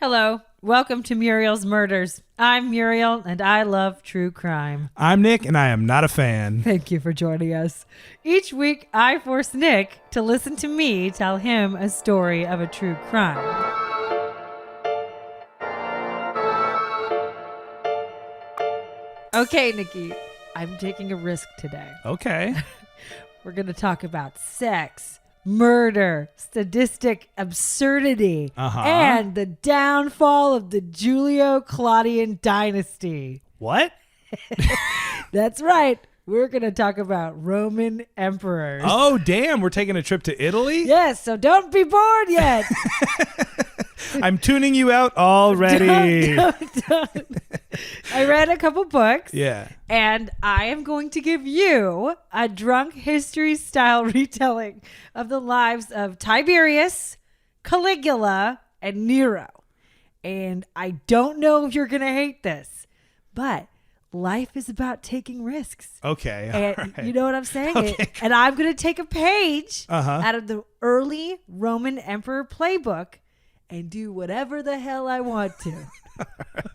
Hello, welcome to Muriel's Murders. I'm Muriel, and I love true crime. I'm Nick, and I am not a fan. Thank you for joining us. Each week, I force Nick to listen to me tell him a story of a true crime. Okay, Nikki, I'm taking a risk today. Okay. We're going to talk about sex, murder, sadistic absurdity, and the downfall of the Julio-Claudian dynasty. What? That's right. We're going to talk about Roman emperors. Oh, damn. We're taking a trip to Italy? Yes, so don't be bored yet. I'm tuning you out already. Don't. I read a couple books. Yeah. And I am going to give you a drunk history style retelling of the lives of Tiberius, Caligula, and Nero. And I don't know if you're going to hate this, but life is about taking risks. Okay. And right. you know what I'm saying? Okay. And I'm going to take a page out of the early Roman emperor playbook and do whatever the hell I want to.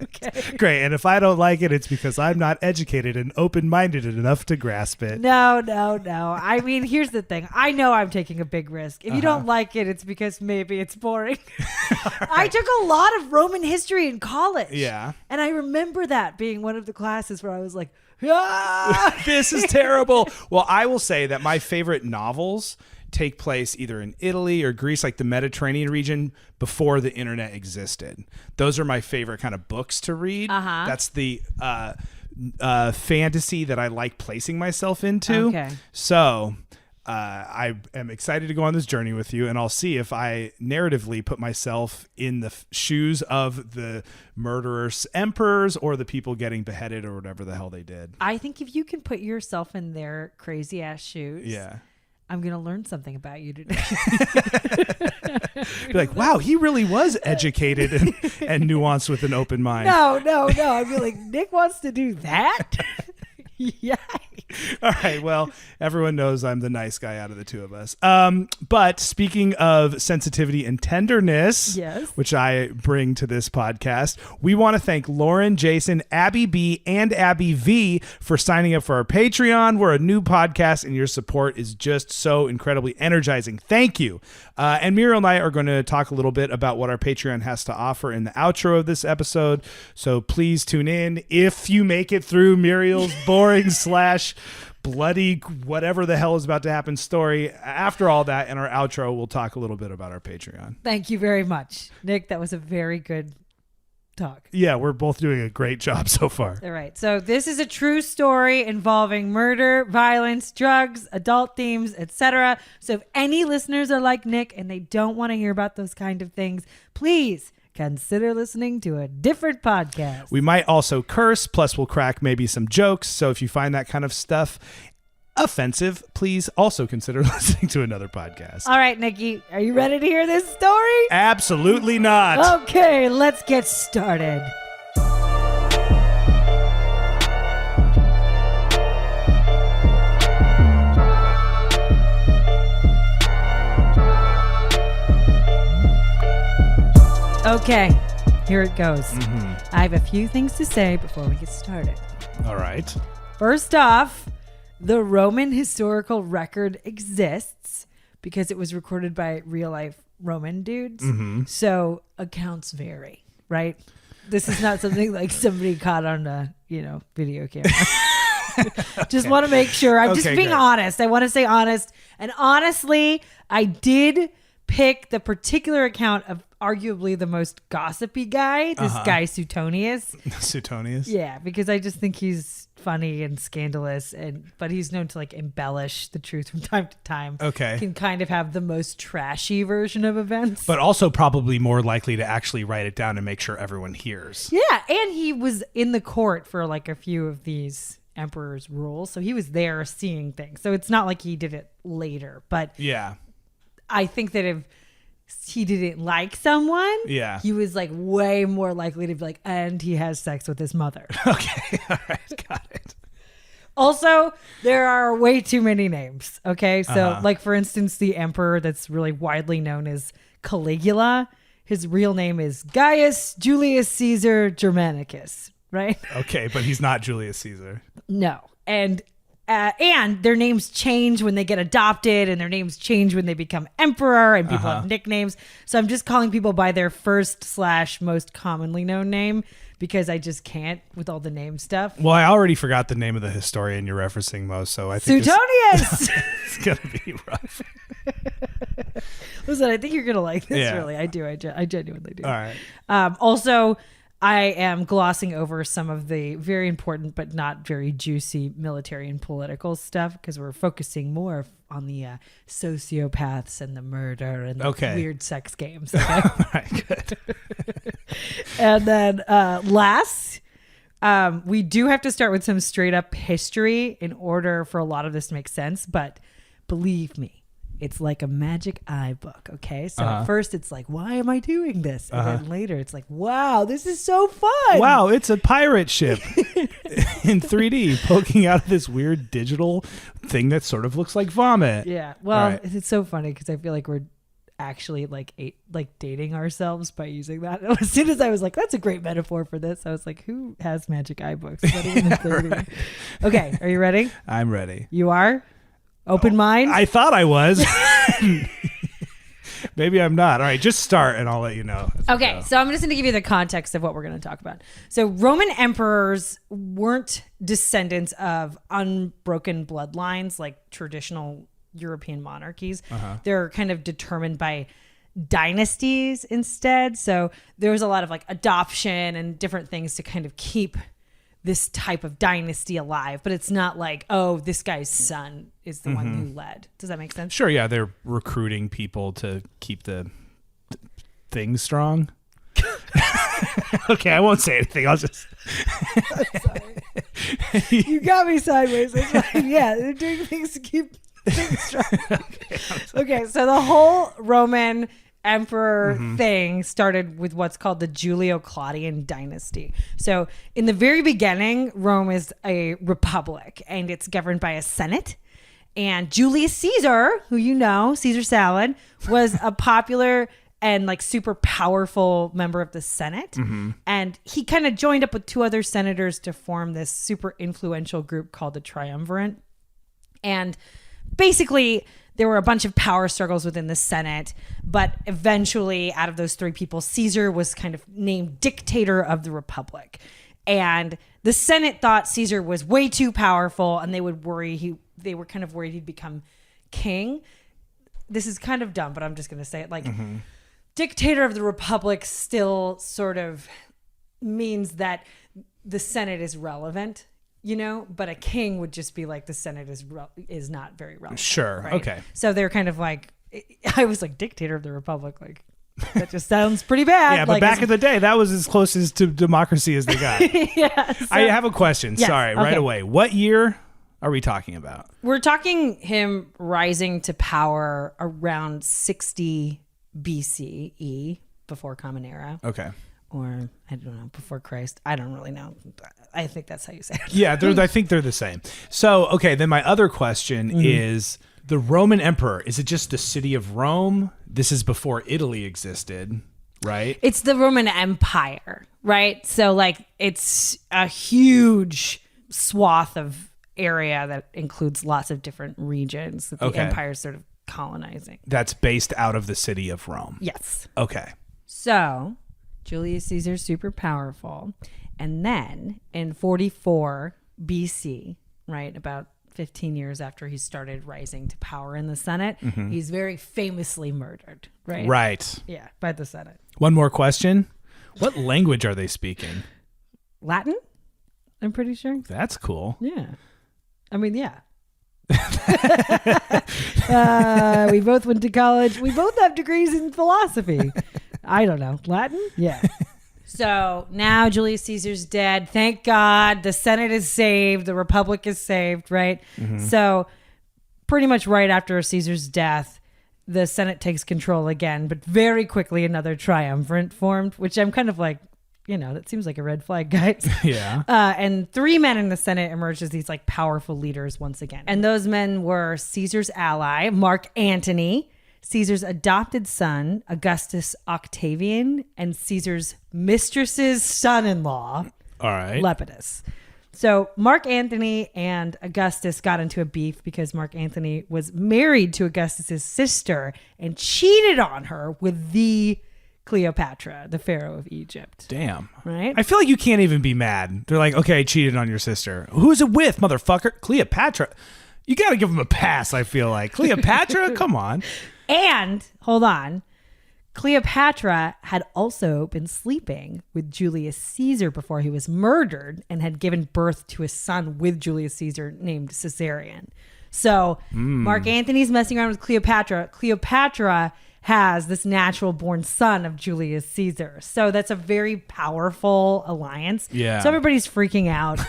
Okay. Great. And if I don't like it, it's because I'm not educated and open-minded enough to grasp it. No. I mean, here's the thing. I know I'm taking a big risk. If you don't like it, it's because maybe it's boring. I took a lot of Roman history in college. Yeah. And I remember that being one of the classes where I was like, ah! This is terrible. Well, I will say that my favorite novels take place either in Italy or Greece, like the Mediterranean region, before the internet existed. Those are my favorite kind of books to read. That's the fantasy that I like placing myself into. Okay. So I am excited to go on this journey with you, and I'll see if I narratively put myself in the shoes of the murderous emperors or the people getting beheaded or whatever the hell they did. I think if you can put yourself in their crazy ass shoes. Yeah. I'm going to learn something about you today. Be like, wow, he really was educated and nuanced with an open mind. No. I'd be like, Nick wants to do that? Yikes. All right. Well, everyone knows I'm the nice guy out of the two of us. But speaking of sensitivity and tenderness, yes, which I bring to this podcast, we want to thank Lauren, Jason, Abby B, and Abby V for signing up for our Patreon. We're a new podcast, and your support is just so incredibly energizing. Thank you. And Muriel and I are going to talk a little bit about what our Patreon has to offer in the outro of this episode. So please tune in if you make it through Muriel's boring / bloody whatever the hell is about to happen story. After all that, in our outro, we'll talk a little bit about our Patreon. Thank you very much, Nick. That was a very good talk. Yeah, we're both doing a great job so far. All right. So this is a true story involving murder, violence, drugs, adult themes, etc. So if any listeners are like Nick and they don't want to hear about those kind of things, please consider listening to a different podcast. We might also curse, plus we'll crack maybe some jokes. So if you find that kind of stuff offensive, please also consider listening to another podcast. All right, Nikki, are you ready to hear this story? Absolutely not. Okay, let's get started. Okay, here it goes. I have a few things to say before we get started. All right. First off, the Roman historical record exists because it was recorded by real life Roman dudes. So accounts vary, right? This is not something like somebody caught on a, video camera. Just want to make sure. I'm just being honest. I want to say honest. And honestly, I did pick the particular account of arguably the most gossipy guy, this guy Suetonius. Suetonius? Yeah, because I just think he's funny and scandalous, but he's known to embellish the truth from time to time. Okay. Can kind of have the most trashy version of events. But also probably more likely to actually write it down and make sure everyone hears. Yeah, and he was in the court for a few of these emperor's rules, so he was there seeing things. So it's not like he did it later, but yeah, I think that if he didn't like someone, he was way more likely to be and he has sex with his mother. Okay, all right, got it. Also, there are way too many names. Okay, so for instance, the emperor that's really widely known as Caligula, his real name is Gaius Julius Caesar Germanicus, right? Okay, but he's not Julius Caesar. No. And their names change when they get adopted, and their names change when they become emperor, and people have nicknames. So I'm just calling people by their first/most commonly known name because I just can't with all the name stuff. Well, I already forgot the name of the historian you're referencing, Mo, so I think Suetonius! it's going to be rough. Listen, I think you're going to like this, Yeah. really. I do. I genuinely do. All right. Also, I am glossing over some of the very important but not very juicy military and political stuff because we're focusing more on the sociopaths and the murder and the weird sex games. Okay? All right, good. And then last, we do have to start with some straight up history in order for a lot of this to make sense. But believe me, it's like a magic eye book, okay? So at first it's like, why am I doing this? And then later it's like, wow, this is so fun. Wow, it's a pirate ship in 3D poking out of this weird digital thing that sort of looks like vomit. Yeah. Well, right. it's so funny because I feel like we're actually like dating ourselves by using that. And as soon as I was like, that's a great metaphor for this, I was like, who has magic eye books? Not even in 3D. Right. Okay, are you ready? I'm ready. You are? Open mind? I thought I was. Maybe I'm not. All right, just start and I'll let you know. Okay, so I'm just going to give you the context of what we're going to talk about. So Roman emperors weren't descendants of unbroken bloodlines like traditional European monarchies. They're kind of determined by dynasties instead. So there was a lot of like adoption and different things to kind of keep this type of dynasty alive, but it's not like, oh, this guy's son is the one who led. Does that make sense? Sure, yeah, they're recruiting people to keep the thing strong. Okay, I won't say anything. I'll just... You got me sideways. It's fine. Yeah, they're doing things to keep things strong. Okay, so the whole Roman emperor thing started with what's called the Julio-Claudian dynasty. So in the very beginning, Rome is a republic and it's governed by a senate. And Julius Caesar, who you know, Caesar salad, was a popular and like super powerful member of the Senate. And he kind of joined up with two other senators to form this super influential group called the Triumvirate. And basically, there were a bunch of power struggles within the Senate, but eventually out of those three people, Caesar was kind of named dictator of the Republic. And the Senate thought Caesar was way too powerful and they were kind of worried he'd become king. This is kind of dumb, but I'm just going to say it like dictator of the Republic still sort of means that the Senate is relevant. You know, but a king would just be like the Senate is not very relevant. Sure. Right? Okay. So they're kind of like, I was like dictator of the Republic. Like that just sounds pretty bad. Yeah, but like, back in the day, that was as close as to democracy as they got. Yeah. So, I have a question. Yes, Sorry, right okay. away. What year are we talking about? we're talking him rising to power around 60 BCE before Common Era. Okay. Or I don't know, before Christ. I don't really know. I think that's how you say it. Yeah, I think they're the same. So, okay, then my other question is the Roman emperor, is it just the city of Rome? This is before Italy existed, right? It's the Roman Empire, right? So like it's a huge swath of area that includes lots of different regions that the Okay. empire is sort of colonizing. That's based out of the city of Rome. Yes. Okay. So Julius Caesar's super powerful. And then in 44 BC, right, about 15 years after he started rising to power in the Senate, he's very famously murdered, right? Right. Yeah, by the Senate. One more question. What language are they speaking? Latin? I'm pretty sure. That's cool. Yeah. I mean, yeah. We both went to college. We both have degrees in philosophy. I don't know. Latin? Yeah. So now Julius Caesar's dead. Thank God. The Senate is saved. The Republic is saved, right? So pretty much right after Caesar's death, the Senate takes control again, but very quickly another triumvirate formed, which I'm kind of like, you know, that seems like a red flag, guys. Yeah. And three men in the Senate emerged as these like powerful leaders once again. And those men were Caesar's ally, Mark Antony, Caesar's adopted son, Augustus Octavian, and Caesar's mistress's son-in-law, All right. Lepidus. So Mark Antony and Augustus got into a beef because Mark Antony was married to Augustus's sister and cheated on her with the Cleopatra, the pharaoh of Egypt. Damn. Right? I feel like you can't even be mad. They're like, okay, I cheated on your sister. Who's it with, motherfucker? Cleopatra. You got to give him a pass, I feel like. Cleopatra? Come on. And, hold on, Cleopatra had also been sleeping with Julius Caesar before he was murdered and had given birth to a son with Julius Caesar named Caesarion. So Mark Antony's messing around with Cleopatra. Cleopatra has this natural born son of Julius Caesar. So that's a very powerful alliance. Yeah. So everybody's freaking out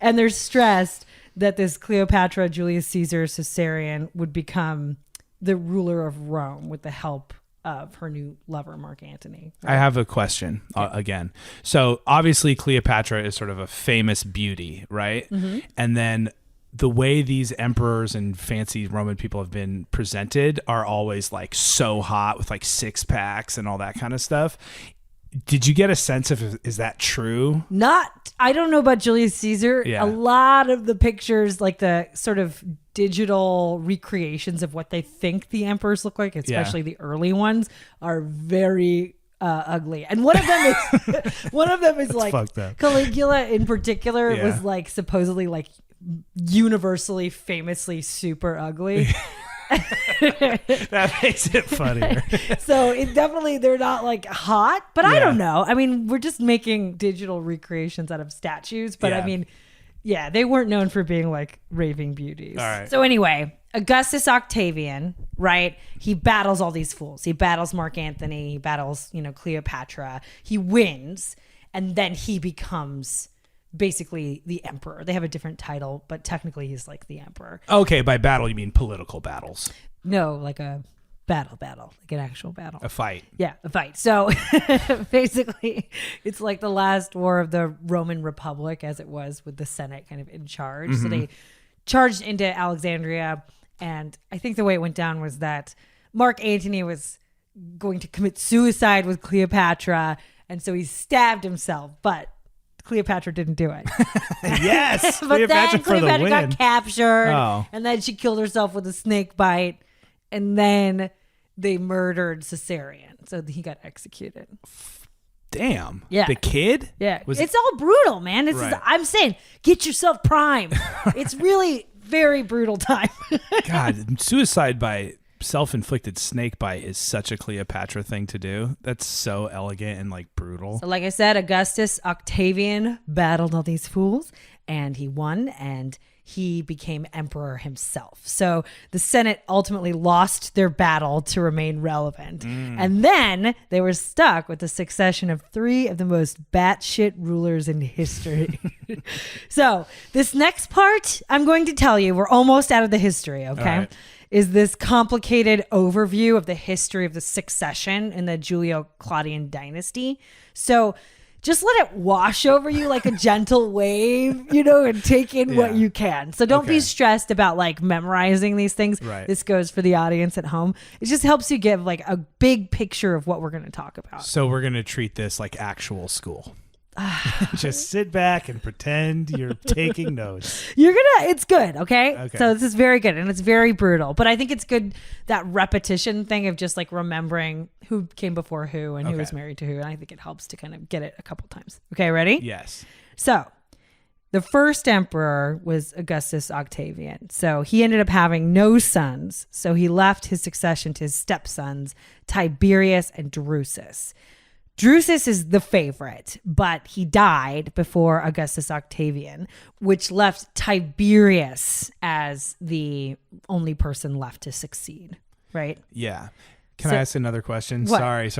and they're stressed that this Cleopatra, Julius Caesar, Caesarion would become the ruler of Rome with the help of her new lover, Mark Antony. I have a question again. So obviously Cleopatra is sort of a famous beauty, right? Mm-hmm. And then the way these emperors and fancy Roman people have been presented are always like so hot with like six packs and all that kind of stuff. Did you get a sense of, is that true? I don't know about Julius Caesar. Yeah. A lot of the pictures, like the sort of digital recreations of what they think the emperors look like, especially the early ones, are very ugly. And one of them is like fucked up. Caligula in particular Yeah. was like supposedly like universally famously super ugly. That makes it funnier. So it definitely, they're not like hot, but I don't know. I mean, we're just making digital recreations out of statues, but I mean, yeah, they weren't known for being like raving beauties. All right. So anyway, Augustus Octavian, right? He battles all these fools. He battles Mark Antony. He battles, Cleopatra. He wins, and then he becomes basically the emperor. They have a different title, but technically he's like the emperor. Okay, by battle you mean political battles. No, like a battle, like an actual battle. A fight. Yeah, a fight. So basically, it's like the last war of the Roman Republic, as it was with the Senate kind of in charge. Mm-hmm. So they charged into Alexandria, and I think the way it went down was that Mark Antony was going to commit suicide with Cleopatra, and so he stabbed himself, but Cleopatra didn't do it. Yes, But then Cleopatra got captured, Oh. and then she killed herself with a snake bite, and then they murdered Caesarion, so he got executed. Damn. Yeah. The kid? Yeah, Was it's all brutal, man. Right. I'm saying, get yourself prime. It's really very brutal time. God, suicide by self-inflicted snake bite is such a Cleopatra thing to do. That's so elegant and like brutal. So like I said, Augustus Octavian battled all these fools, and he won, and he became emperor himself. So the Senate ultimately lost their battle to remain relevant. And then they were stuck with the succession of three of the most batshit rulers in history. So this next part, I'm going to tell you, we're almost out of the history, okay? All right. Is this complicated overview of the history of the succession in the Julio-Claudian dynasty. So just let it wash over you like a gentle wave, and take in what you can. So don't be stressed about like memorizing these things. Right. This goes for the audience at home. It just helps you give like a big picture of what we're going to talk about. So we're going to treat this like actual school. Just sit back and pretend you're taking notes. It's good, okay? Okay. So this is very good, and it's very brutal. But I think it's good, that repetition thing of just like remembering who came before who and who was married to who. And I think it helps to kind of get it a couple times. Okay, ready? Yes. So the first emperor was Augustus Octavian. So he ended up having no sons. So he left his succession to his stepsons, Tiberius and Drusus. Drusus is the favorite, but he died before Augustus Octavian, which left Tiberius as the only person left to succeed, right? Yeah. Can I ask another question? What? Sorry.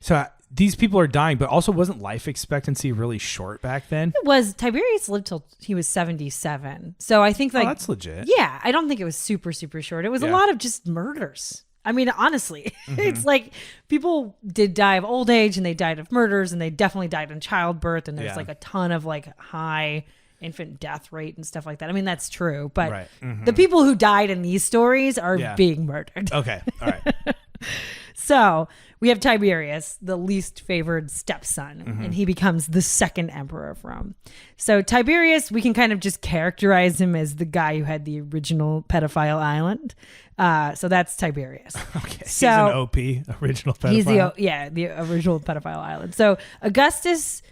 So these people are dying, but also wasn't life expectancy really short back then? It was. Tiberius lived till he was 77. So I think like, that's legit. Yeah, I don't think it was super, super short. It was a lot of just murders. I mean, honestly, it's like people did die of old age and they died of murders and they definitely died in childbirth. And there's like a ton of like high infant death rate and stuff like that. I mean, that's true, but Right. Mhm. the people who died in these stories are being murdered. Okay. All right. So we have Tiberius, the least favored stepson, and he becomes the second emperor of Rome. So Tiberius, we can kind of just characterize him as the guy who had the original pedophile island. So that's Tiberius. Okay. So he's an OP, original pedophile. he's the original pedophile island. So Augustus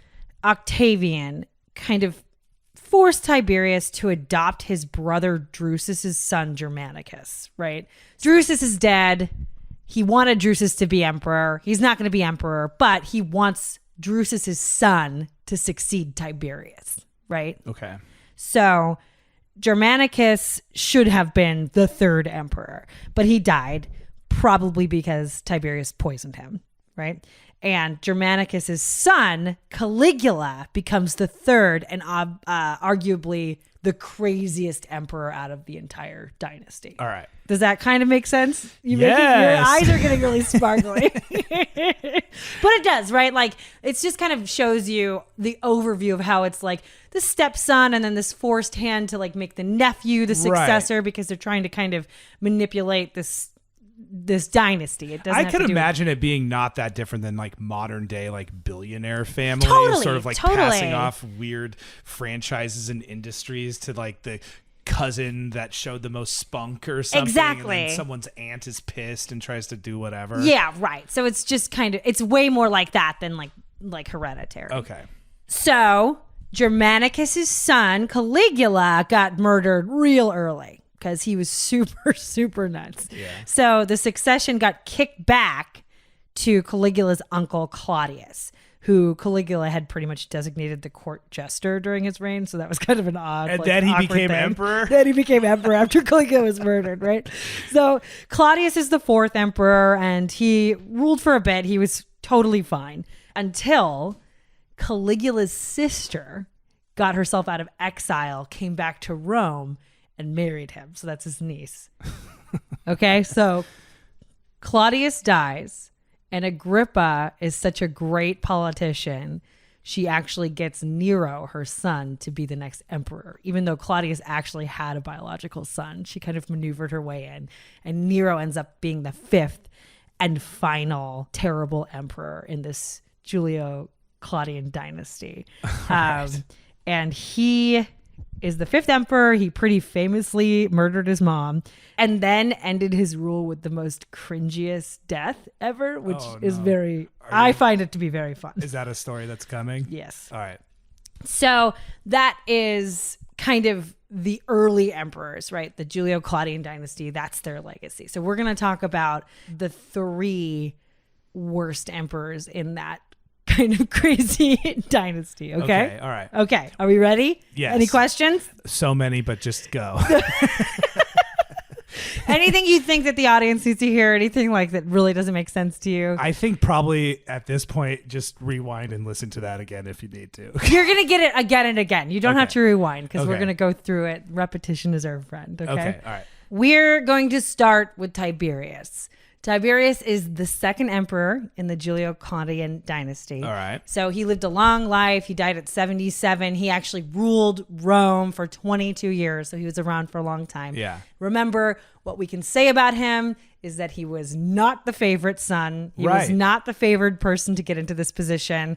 Octavian kind of forced Tiberius to adopt his brother Drusus's son Germanicus, right? Drusus is dead. He wanted Drusus to be emperor. He's not going to be emperor, but he wants Drusus's son to succeed Tiberius, right? Okay. So Germanicus should have been the third emperor, but he died probably because Tiberius poisoned him, right? And Germanicus's son, Caligula, becomes the third and arguably the craziest emperor out of the entire dynasty. All right. Does that kind of make sense? Your Yes. eyes are getting really sparkly. But it does, right? Like, it's just kind of shows you the overview of how it's like the stepson and then this forced hand to like make the nephew the successor because they're trying to kind of manipulate this dynasty. It doesn't. I have could to do imagine it being not that different than like modern day like billionaire families, Totally, sort of like totally. passing off weird franchises and industries to like the cousin that showed the most spunk or something. Exactly. And then someone's aunt is pissed and tries to do whatever. Yeah, right. So it's just kind of, it's way more like that than like Hereditary. Okay. So Germanicus's son Caligula got murdered real early because he was super, super nuts. Yeah. So the succession got kicked back to Caligula's uncle Claudius, who Caligula had pretty much designated the court jester during his reign. So that was kind of an odd. And then he awkward became thing. emperor? Then he became emperor after Caligula was murdered, right? So Claudius is the fourth emperor, and he ruled for a bit. He was totally fine until Caligula's sister got herself out of exile, came back to Rome, and married him. So that's his niece. Okay, so Claudius dies. And Agrippa is such a great politician, she actually gets Nero, her son, to be the next emperor. Even though Claudius actually had a biological son, she kind of maneuvered her way in. And Nero ends up being the fifth and final terrible emperor in this Julio-Claudian dynasty. And he is the fifth emperor. He pretty famously murdered his mom and then ended his rule with the most cringiest death ever, which is very, I find it to be very fun. Is that a story that's coming? Yes. All right. So that is kind of the early emperors, right? The Julio-Claudian dynasty, that's their legacy. So we're going to talk about the three worst emperors in that kind of crazy dynasty. Okay. All right. Okay. Are we ready? Yes. Any questions? So many, but just go. Anything you think that the audience needs to hear? Anything like that really doesn't make sense to you? I think probably at this point, just rewind and listen to that again if you need to. You're going to get it again and again. You don't have Okay. to rewind because we're Okay. going to go through it. Repetition is our friend. Okay. Okay. All right. We're going to start with Tiberius. Tiberius is the second emperor in the Julio-Claudian dynasty. All right. So he lived a long life. He died at 77. He actually ruled Rome for 22 years. So he was around for a long time. Yeah. Remember, what we can say about him is that he was not the favorite son. He was Right. not the favored person to get into this position.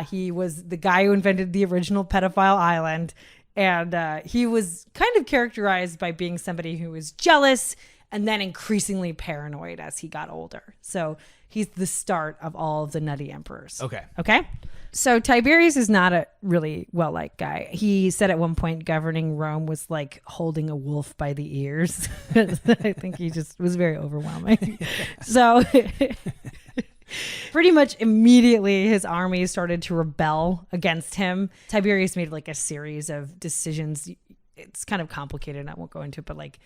He was the guy who invented the original pedophile island. And he was kind of characterized by being somebody who was jealous and then increasingly paranoid as he got older. So he's the start of all of the nutty emperors. Okay. Okay. So Tiberius is not a really well-liked guy. He said at one point governing Rome was like holding a wolf by the ears. I think he just was very overwhelming. So pretty much immediately his army started to rebel against him. Tiberius made like a series of decisions. It's kind of complicated. I won't go into it, but like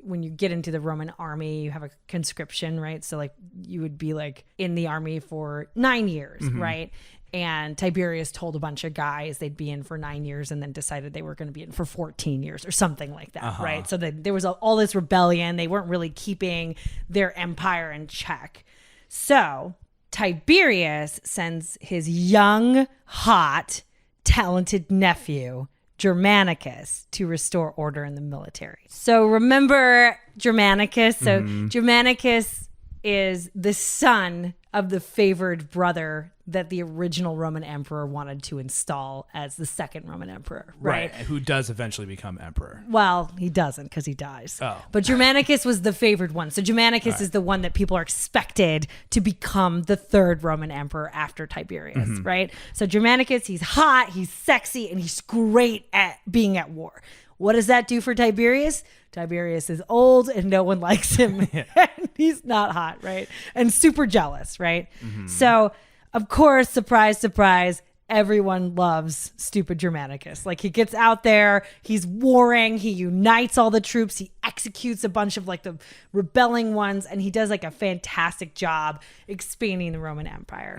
when you get into the Roman army, you have a conscription, right? So like you would be like in the army for 9 years, right? And Tiberius told a bunch of guys they'd be in for 9 years and then decided they were going to be in for 14 years or something like that, right? So there was all this rebellion. They weren't really keeping their empire in check. So Tiberius sends his young, hot, talented nephew, Germanicus to restore order in the military. So remember Germanicus? So Germanicus is the son of the favored brother that the original Roman emperor wanted to install as the second Roman emperor, right? Who does eventually become emperor. Well, he doesn't because he dies. Oh. But Germanicus was the favored one. So Germanicus is the one that people are expected to become the third Roman emperor after Tiberius, right? So Germanicus, he's hot, he's sexy, and he's great at being at war. What does that do for Tiberius? Tiberius is old and no one likes him. And he's not hot, right? And super jealous, right? So, of course, surprise, surprise, everyone loves stupid Germanicus. Like, he gets out there, he's warring, he unites all the troops, he executes a bunch of like the rebelling ones, and he does like a fantastic job expanding the Roman Empire.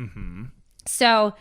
So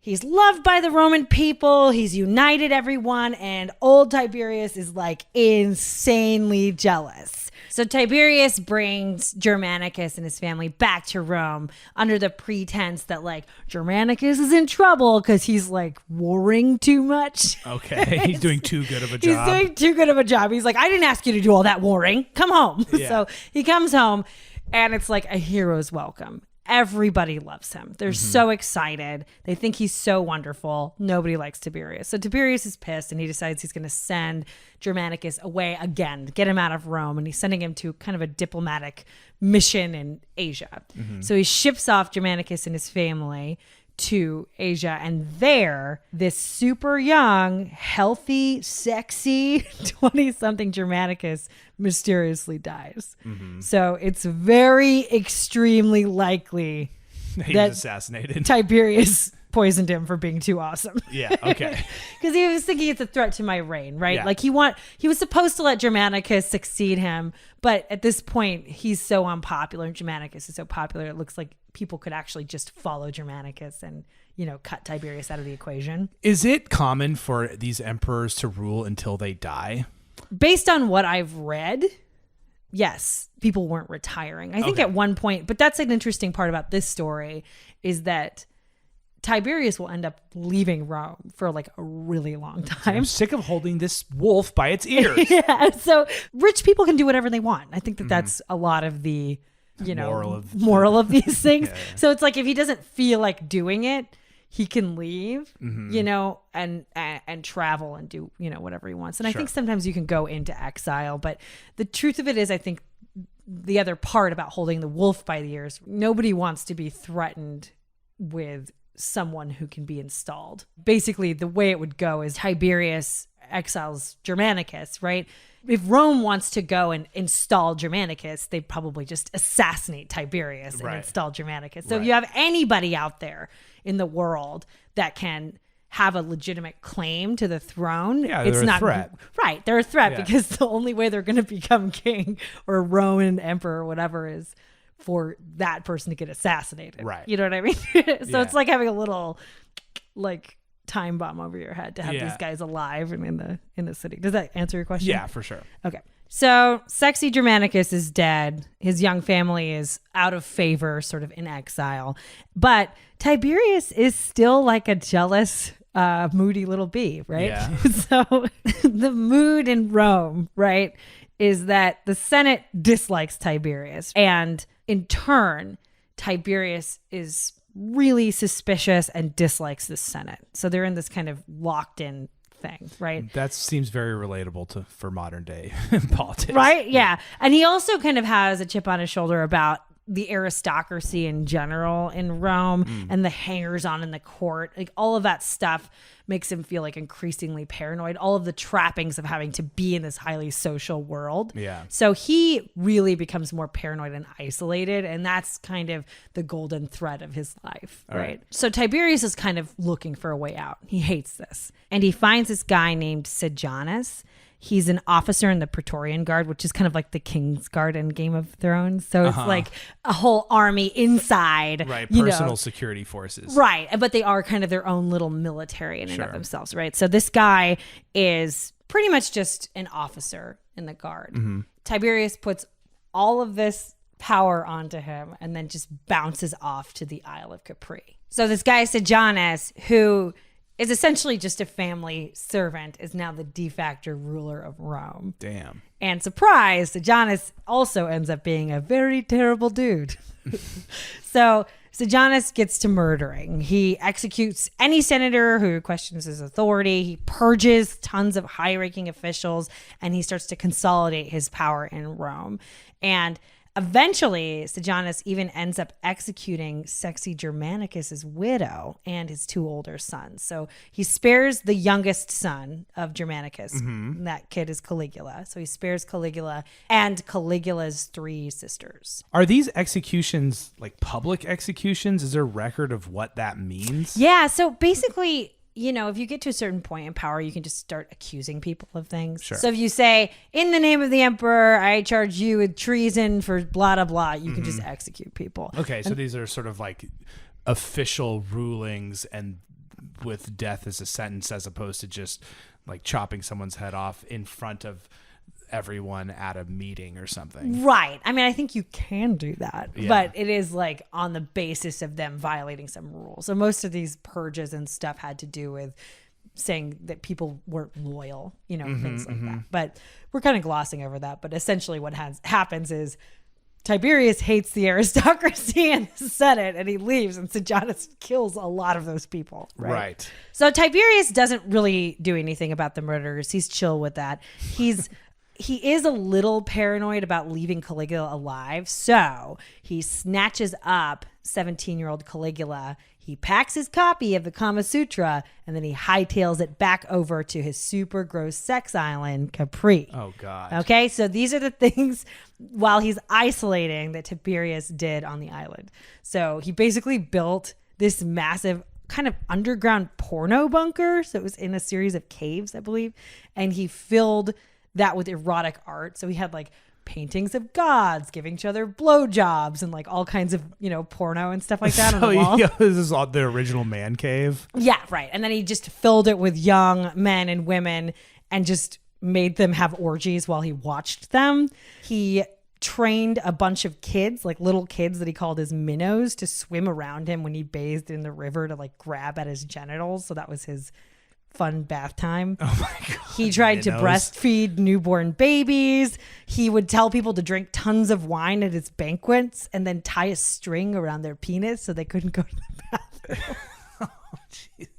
he's loved by the Roman people. He's united everyone. And old Tiberius is like insanely jealous. So Tiberius brings Germanicus and his family back to Rome under the pretense that like Germanicus is in trouble because he's like warring too much. Okay. He's doing too good of a job. He's doing too good of a job. He's like, I didn't ask you to do all that warring. Come home. Yeah. So he comes home and it's like a hero's welcome. Everybody loves him. They're so excited. They think he's so wonderful. Nobody likes Tiberius. So Tiberius is pissed and he decides he's going to send Germanicus away again, get him out of Rome. And he's sending him to kind of a diplomatic mission in Asia. So he ships off Germanicus and his family to Asia, and there this super young, healthy, sexy 20-something Germanicus mysteriously dies. So it's very extremely likely He that was assassinated. Tiberius poisoned him for being too awesome. Yeah, okay. Because he was thinking it's a threat to my reign, right? Yeah. Like he was supposed to let Germanicus succeed him, but at this point he's so unpopular and Germanicus is so popular it looks like people could actually just follow Germanicus and, you know, cut Tiberius out of the equation. Is it common for these emperors to rule until they die? Based on what I've read, yes, people weren't retiring. I think at one point, but that's an interesting part about this story is that Tiberius will end up leaving Rome for like a really long time. I'm sick of holding this wolf by its ears. Yeah, so rich people can do whatever they want. I think that that's a lot of the, you know, moral of these things. Yeah. So it's like if he doesn't feel like doing it, he can leave, you know, and travel and do, you know, whatever he wants. And I think sometimes you can go into exile, but the truth of it is, I think the other part about holding the wolf by the ears, nobody wants to be threatened with someone who can be installed. Basically, the way it would go is Tiberius exiles Germanicus, right? If Rome wants to go and install Germanicus, they'd probably just assassinate Tiberius and install Germanicus. So if you have anybody out there in the world that can have a legitimate claim to the throne, it's not a threat. Right, they're a threat because the only way they're going to become king or Roman emperor or whatever is for that person to get assassinated. Right. You know what I mean? So it's like having a little like time bomb over your head to have these guys alive and in the city. Does that answer your question? Yeah, for sure. Okay. So sexy Germanicus is dead. His young family is out of favor, sort of in exile. But Tiberius is still like a jealous, moody little bee, right? Yeah. So the mood in Rome, right, is that the Senate dislikes Tiberius. And in turn, Tiberius is really suspicious and dislikes the Senate. So they're in this kind of locked in thing, right? That seems very relatable for modern day politics. Right? Yeah. And he also kind of has a chip on his shoulder about the aristocracy in general in Rome and the hangers-on in the court. Like all of that stuff makes him feel like increasingly paranoid. All of the trappings of having to be in this highly social world. Yeah. So he really becomes more paranoid and isolated, and that's kind of the golden thread of his life, right? So Tiberius is kind of looking for a way out. He hates this. And he finds this guy named Sejanus. He's an officer in the Praetorian Guard, which is kind of like the King's Guard in Game of Thrones. So it's like a whole army inside. Right. Personal security forces. Right. But they are kind of their own little military in and of themselves, right? So this guy is pretty much just an officer in the guard. Tiberius puts all of this power onto him and then just bounces off to the Isle of Capri. So this guy, Sejanus, who is essentially just a family servant, is now the de facto ruler of Rome. Damn. And surprise, Sejanus also ends up being a very terrible dude. So Sejanus gets to murdering. He executes any senator who questions his authority. He purges tons of high-ranking officials, and he starts to consolidate his power in Rome. And eventually, Sejanus even ends up executing sexy Germanicus's widow and his 2 older sons. So he spares the youngest son of Germanicus. And that kid is Caligula. So he spares Caligula and Caligula's 3 sisters. Are these executions like public executions? Is there a record of what that means? Yeah. So basically, you know, if you get to a certain point in power, you can just start accusing people of things. Sure. So if you say, in the name of the emperor, I charge you with treason for blah, blah, blah, you can just execute people. Okay, so these are sort of like official rulings and with death as a sentence as opposed to just like chopping someone's head off in front of everyone at a meeting or something. Right. I mean, I think you can do that, Yeah. but it is like on the basis of them violating some rules. So most of these purges and stuff had to do with saying that people weren't loyal, you know, things like that. But we're kind of glossing over that. But essentially what happens is Tiberius hates the aristocracy and the Senate, and he leaves, and Sejanus kills a lot of those people. Right. So Tiberius doesn't really do anything about the murders. He's chill with that. He is a little paranoid about leaving Caligula alive, so he snatches up 17-year-old Caligula. He packs his copy of the Kama Sutra, and then he hightails it back over to his super gross sex island, Capri. Oh, God. Okay, so these are the things while he's isolating that Tiberius did on the island. So he basically built this massive kind of underground porno bunker. So it was in a series of caves, I believe, and he filled that with erotic art. So he had like paintings of gods giving each other blowjobs and like all kinds of, you know, porno and stuff like that on the wall. Yeah, this is all the original man cave. Yeah, right. And then he just filled it with young men and women and just made them have orgies while he watched them. He trained a bunch of kids, like little kids that he called his minnows, to swim around him when he bathed in the river to like grab at his genitals. So that was his fun bath time. Oh my God. He tried to Minnows. breastfeed newborn babies. He would tell people to drink tons of wine at his banquets and then tie a string around their penis so they couldn't go to the bathroom. Oh, Jesus.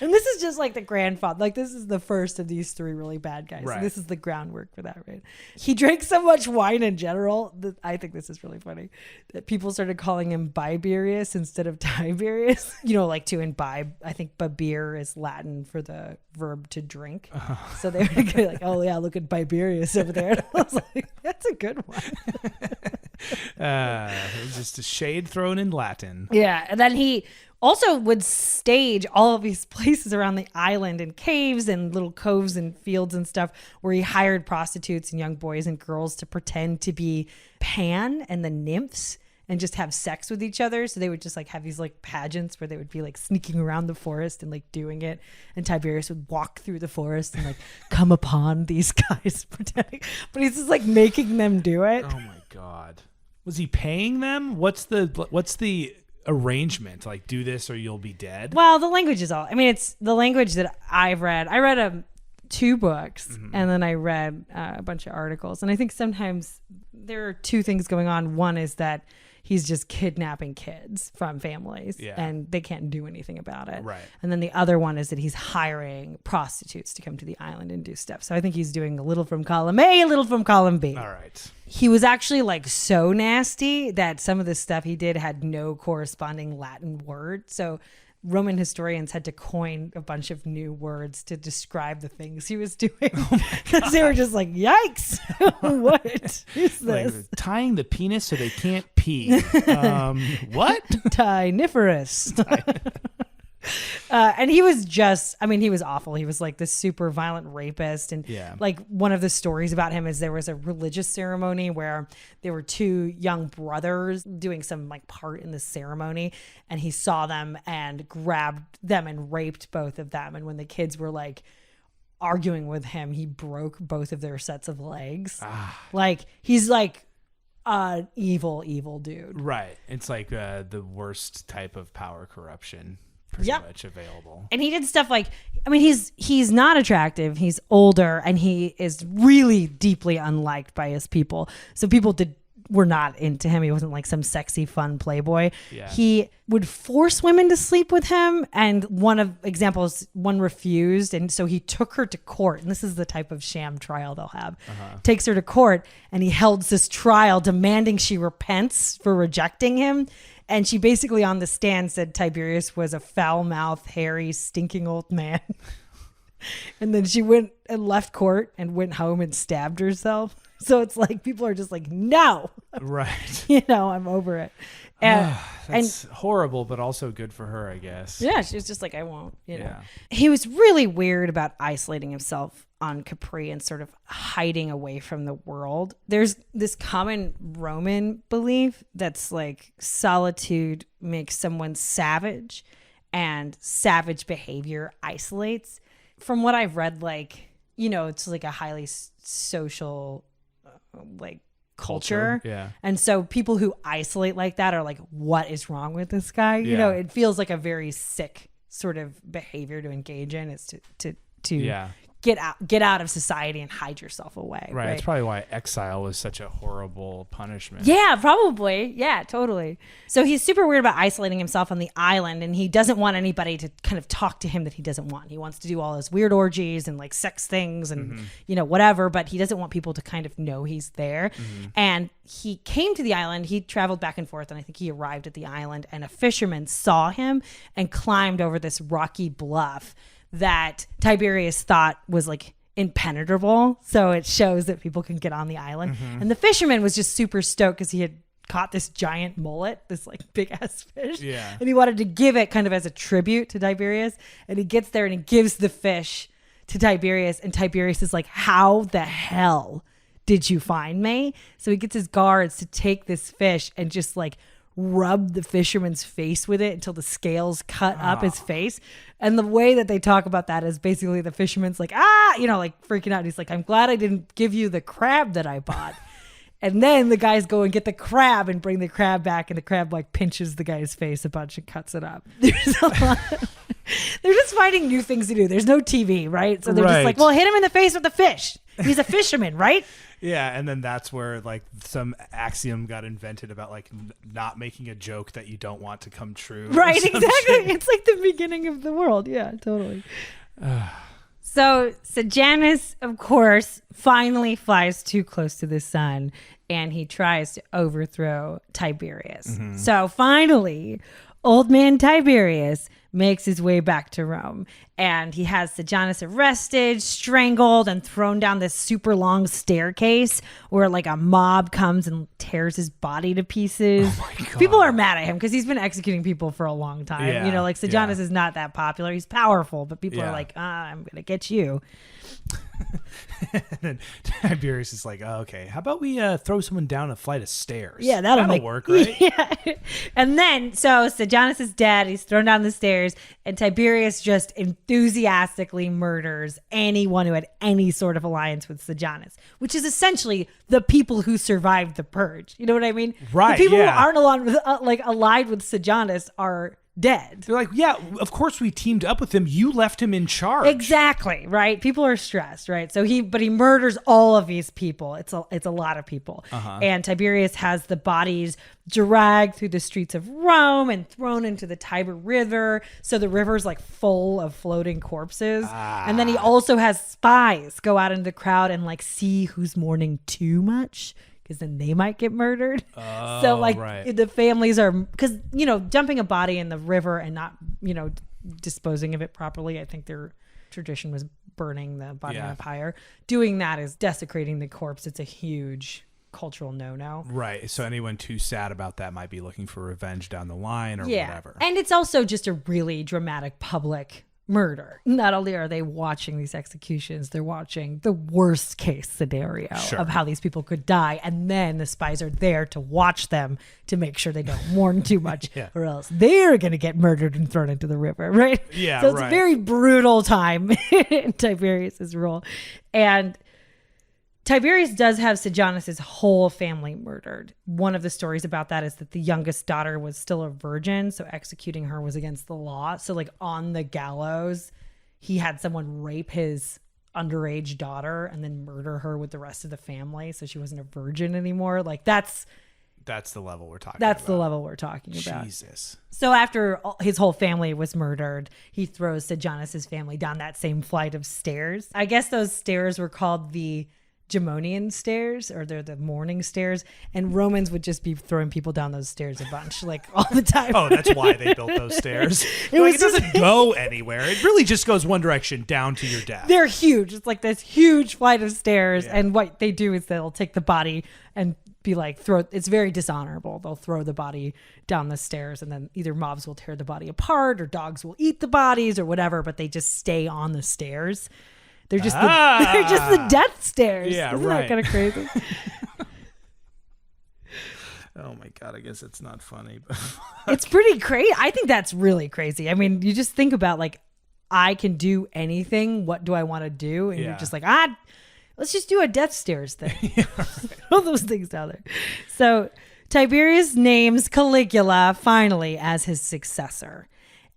And this is just like the grandfather. Like this is the first of these 3 really bad guys. Right. So this is the groundwork for that, right? He drank so much wine in general that I think this is really funny that people started calling him Biberius instead of Tiberius. You know, like to imbibe. I think babir is Latin for the verb to drink. So they would go like, oh yeah, look at Biberius over there. And I was like, that's a good one. Just a shade thrown in Latin. Yeah. And then he also would stage all of these places around the island in caves and little coves and fields and stuff where he hired prostitutes and young boys and girls to pretend to be Pan and the nymphs and just have sex with each other. So they would just like have these like pageants where they would be like sneaking around the forest and like doing it. And Tiberius would walk through the forest and like come upon these guys pretending, but he's just like making them do it. Oh my God. Was he paying them? What's the arrangement? Like, do this or you'll be dead? Well, the language is all. I mean, it's the language that I've read. I read 2 books and then I read a bunch of articles. And I think sometimes there are 2 things going on. One is that he's just kidnapping kids from families and they can't do anything about it. Right. And then the other one is that he's hiring prostitutes to come to the island and do stuff. So I think he's doing a little from column A, a little from column B. All right. He was actually like so nasty that some of the stuff he did had no corresponding Latin word. So Roman historians had to coin a bunch of new words to describe the things he was doing. Because they were just like, yikes, what is this? Like, tying the penis so they can't pee. What? Tiniferous. And he was just, I mean, he was awful. He was like this super violent rapist. And like one of the stories about him is there was a religious ceremony where there were 2 young brothers doing some like part in the ceremony. And he saw them and grabbed them and raped both of them. And when the kids were like arguing with him, he broke both of their sets of legs. Like he's like an evil dude. Right. It's like the worst type of power corruption. pretty much available. And he did stuff like, I mean, he's not attractive. He's older, and he is really deeply unliked by his people. So people were not into him. He wasn't like some sexy, fun playboy. Yeah. He would force women to sleep with him. And one refused. And so he took her to court. And this is the type of sham trial they'll have. Takes her to court, and he held this trial demanding she repents for rejecting him. And she basically on the stand said Tiberius was a foul-mouthed, hairy, stinking old man. And then she went and left court and went home and stabbed herself. So it's like people are just like, no, Right. I'm over it. And, That's horrible, but also good for her, I guess. yeah, she was just like, I won't, Yeah. He was really weird about isolating himself on Capri and sort of hiding away from the world. There's this common Roman belief that's like solitude makes someone savage, and savage behavior isolates. From what I've read, it's like a highly social culture. Yeah. And so people who isolate like that are like, what is wrong with this guy? Yeah. It feels like a very sick sort of behavior to engage in, is to Yeah. get out of society and hide yourself away. Right. It's probably why exile was such a horrible punishment. Yeah, probably. Yeah, totally. So he's super weird about isolating himself on the island, and he doesn't want anybody to kind of talk to him that he doesn't want. He wants to do all his weird orgies and like sex things and, whatever, but he doesn't want people to kind of know he's there. And he came to the island, he traveled back and forth, and I think he arrived at the island, and a fisherman saw him and climbed over this rocky bluff that Tiberius thought was like impenetrable. So it shows that people can get on the island. And the fisherman was just super stoked because he had caught this giant mullet, this like big ass fish. Yeah. And he wanted to give it kind of as a tribute to Tiberius. And he gets there and he gives the fish to Tiberius. And Tiberius is like, how the hell did you find me? So he gets his guards to take this fish and just like rub the fisherman's face with it until the scales cut up his face. And the way that they talk about that is basically the fisherman's like, like freaking out. And he's like, I'm glad I didn't give you the crab that I bought. And then the guys go and get the crab and bring the crab back, and the crab like pinches the guy's face a bunch and cuts it up. There's a lot they're just finding new things to do. There's no TV, right? So they're just like, well, hit him in the face with the fish. He's a fisherman, right? Yeah, and then that's where like some axiom got invented about like not making a joke that you don't want to come true. Right, exactly. It's like the beginning of the world. Yeah, totally. So Sejanus, of course, finally flies too close to the sun, and he tries to overthrow Tiberius. So finally, old man Tiberius makes his way back to Rome, and he has Sejanus arrested, strangled, and thrown down this super long staircase where like a mob comes and tears his body to pieces. Oh my God. People are mad at him because he's been executing people for a long time. Yeah, Like Sejanus is not that popular. He's powerful, but people Yeah. are like, I'm going to get you. And then Tiberius is like, oh, okay, how about we throw someone down a flight of stairs? Yeah, that'll work, right? Yeah. And then, so Sejanus is dead. He's thrown down the stairs, and Tiberius just enthusiastically murders anyone who had any sort of alliance with Sejanus, which is essentially the people who survived the purge. You know what I mean? Right, The people yeah. who aren't allied with Sejanus are dead. They're like, yeah, of course we teamed up with him. You left him in charge. Exactly, right? People are stressed, right? So he murders all of these people. It's a lot of people. And Tiberius has the bodies dragged through the streets of Rome and thrown into the Tiber River. So the river's like full of floating corpses. And then he also has spies go out into the crowd and like see who's mourning too much, because then they might get murdered. So like right. the families are, because, dumping a body in the river and not, disposing of it properly. I think their tradition was burning the body up higher. Doing that is desecrating the corpse. It's a huge cultural no-no. Right. So anyone too sad about that might be looking for revenge down the line or whatever. And it's also just a really dramatic public murder. Not only are they watching these executions, they're watching the worst case scenario of how these people could die. And then the spies are there to watch them to make sure they don't mourn too much or else they're going to get murdered and thrown into the river, right? Yeah, So it's a very brutal time in Tiberius's rule. And Tiberius does have Sejanus's whole family murdered. One of the stories about that is that the youngest daughter was still a virgin, so executing her was against the law. So like on the gallows, he had someone rape his underage daughter and then murder her with the rest of the family, so she wasn't a virgin anymore. Like that's the level we're talking That's about. the level we're talking about. Jesus. So after his whole family was murdered, he throws Sejanus's family down that same flight of stairs. I guess those stairs were called the Gemonian stairs, or they're the morning stairs, and Romans would just be throwing people down those stairs a bunch, like all the time. Oh, that's why they built those stairs. It doesn't go anywhere. It really just goes one direction, down to your death. They're huge. It's like this huge flight of stairs, and what they do is they'll take the body and be like it's very dishonorable. They'll throw the body down the stairs, and then either mobs will tear the body apart or dogs will eat the bodies or whatever, but they just stay on the stairs. They're just they're just the death stairs. Yeah, Isn't right. that kind of crazy? Oh my God, I guess it's not funny. But It's pretty crazy. I think that's really crazy. I mean, you just think about like, I can do anything. What do I want to do? And you're just like, let's just do a death stairs thing. All those things down there. So Tiberius names Caligula finally as his successor.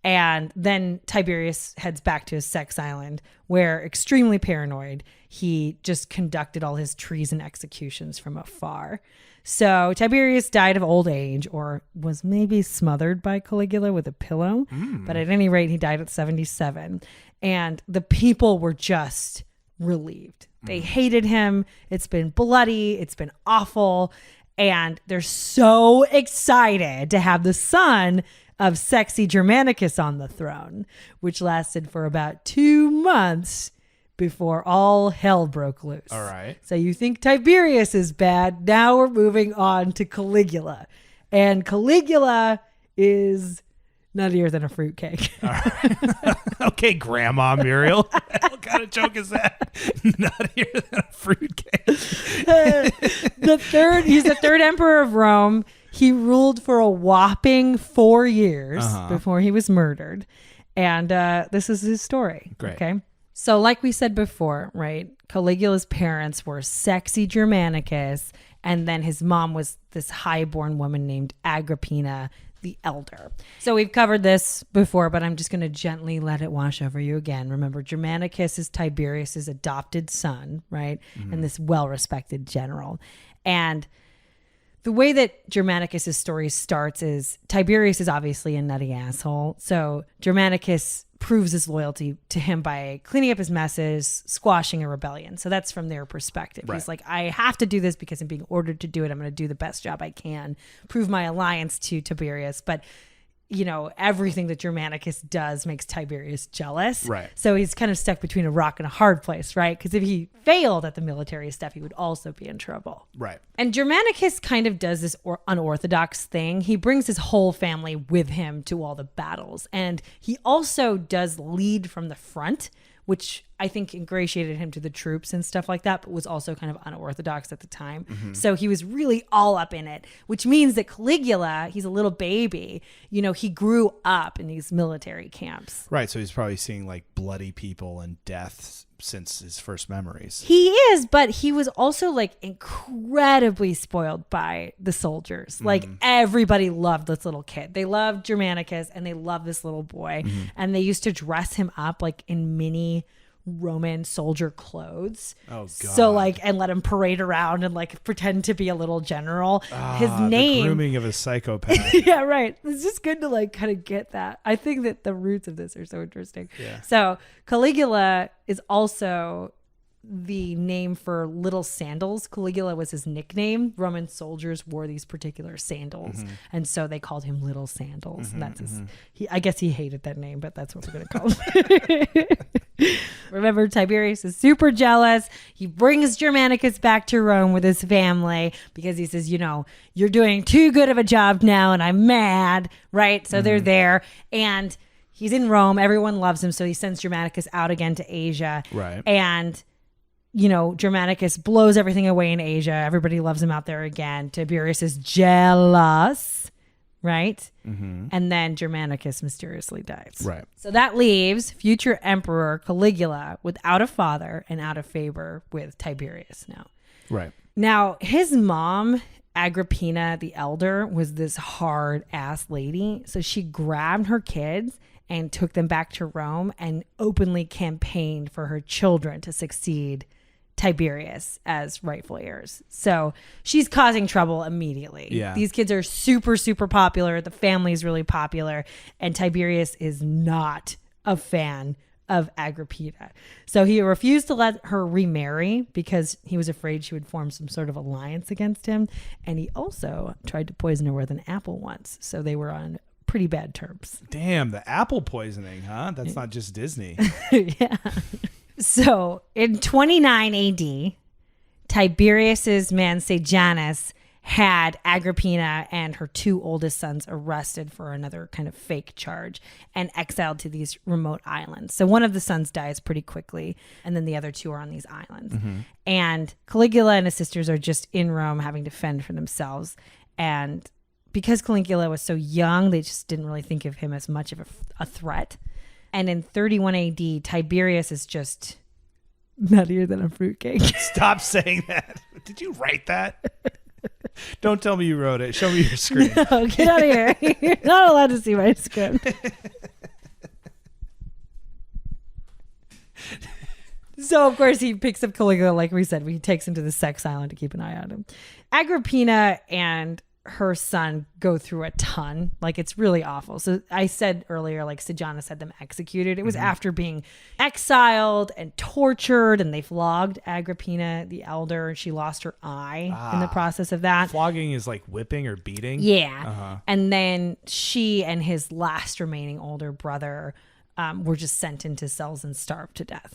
And then Tiberius heads back to his sex island, where, extremely paranoid, he just conducted all his treason executions from afar. So Tiberius died of old age, or was maybe smothered by Caligula with a pillow. But at any rate, he died at 77. And the people were just relieved. They hated him. It's been bloody. It's been awful. And they're so excited to have the son of sexy Germanicus on the throne, which lasted for about 2 months before all hell broke loose. all right. So you think Tiberius is bad. Now we're moving on to Caligula. And Caligula is nuttier than a fruitcake. Okay, Grandma Muriel. What kind of joke is that? Nuttier than a fruitcake. He's the third emperor of Rome. He ruled for a whopping 4 years before he was murdered. And this is his story. Great. Okay. So like we said before, right? Caligula's parents were sexy Germanicus. And then his mom was this highborn woman named Agrippina the Elder. So we've covered this before, but I'm just going to gently let it wash over you again. Remember, Germanicus is Tiberius's adopted son, right? And this well-respected general. And the way that Germanicus' story starts is Tiberius is obviously a nutty asshole. So Germanicus proves his loyalty to him by cleaning up his messes, squashing a rebellion. So that's from their perspective. Right. He's like, I have to do this because I'm being ordered to do it. I'm going to do the best job I can, prove my alliance to Tiberius. But, you know, everything that Germanicus does makes Tiberius jealous. Right. So he's kind of stuck between a rock and a hard place, right? Because if he failed at the military stuff, he would also be in trouble. Right. And Germanicus kind of does this unorthodox thing. He brings his whole family with him to all the battles. And he also does lead from the front, which I think ingratiated him to the troops and stuff like that, but was also kind of unorthodox at the time. So he was really all up in it, which means that Caligula, he's a little baby, you know, he grew up in these military camps. Right. So he's probably seeing like bloody people and deaths since his first memories. He is, but he was also like incredibly spoiled by the soldiers. Like everybody loved this little kid. They loved Germanicus and they loved this little boy. And they used to dress him up like in mini Roman soldier clothes. Oh, God. So like, and let him parade around and like pretend to be a little general. His The name. grooming of a psychopath. Yeah, right. It's just good to like kind of get that. I think that the roots of this are so interesting. Yeah. So Caligula is also the name for little sandals. Caligula was his nickname. Roman soldiers wore these particular sandals, and so they called him Little Sandals. And that's his. I guess he hated that name, but that's what we're gonna call him. Remember, Tiberius is super jealous. He brings Germanicus back to Rome with his family because he says, you know, you're doing too good of a job now, and I'm mad, right? So they're there, and he's in Rome. Everyone loves him, so he sends Germanicus out again to Asia, Right. and you know, Germanicus blows everything away in Asia. Everybody loves him out there again. Tiberius is jealous, right? And then Germanicus mysteriously dies. Right. So that leaves future Emperor Caligula without a father and out of favor with Tiberius now. Right. Now, his mom, Agrippina the Elder, was this hard ass lady. So she grabbed her kids and took them back to Rome and openly campaigned for her children to succeed Tiberius as rightful heirs. So she's causing trouble immediately. Yeah. These kids are super, super popular. The family is really popular. And Tiberius is not a fan of Agrippina. So he refused to let her remarry because he was afraid she would form some sort of alliance against him. And he also tried to poison her with an apple once. So they were on pretty bad terms. Damn, the apple poisoning, huh? That's not just Disney. Yeah. So in 29 AD, Tiberius's man Sejanus had Agrippina and her 2 oldest sons arrested for another kind of fake charge and exiled to these remote islands. So one of the sons dies pretty quickly, and then the other 2 are on these islands. And Caligula and his sisters are just in Rome having to fend for themselves. And because Caligula was so young, they just didn't really think of him as much of a threat. And in 31 AD, Tiberius is just nuttier than a fruitcake. Stop saying that. Did you write that? Don't tell me you wrote it. Show me your screen. No, get out of here. You're not allowed to see my script. So, of course, he picks up Caligula, like we said. He takes him to the sex island to keep an eye on him. Agrippina and her son go through a ton. Like, it's really awful. So I said earlier, like, Sejanus had them executed. It was after being exiled and tortured, and they flogged Agrippina the Elder. She lost her eye in the process of that. Flogging is like whipping or beating? Yeah. And then she and his last remaining older brother were just sent into cells and starved to death.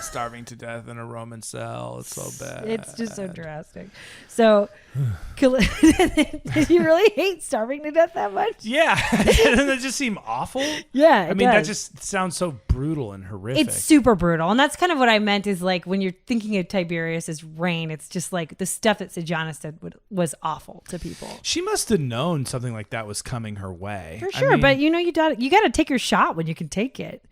Starving to death in a Roman cell. It's so bad. It's just so drastic. So, did you really hate starving to death that much? Yeah. Doesn't that just seem awful? Yeah, I mean, that just sounds so brutal and horrific. It's super brutal. And that's kind of what I meant is like when you're thinking of Tiberius's reign, it's just like the stuff that Sejanus did was awful to people. She must have known something like that was coming her way. For sure. I mean, but you got to take your shot when you can take it.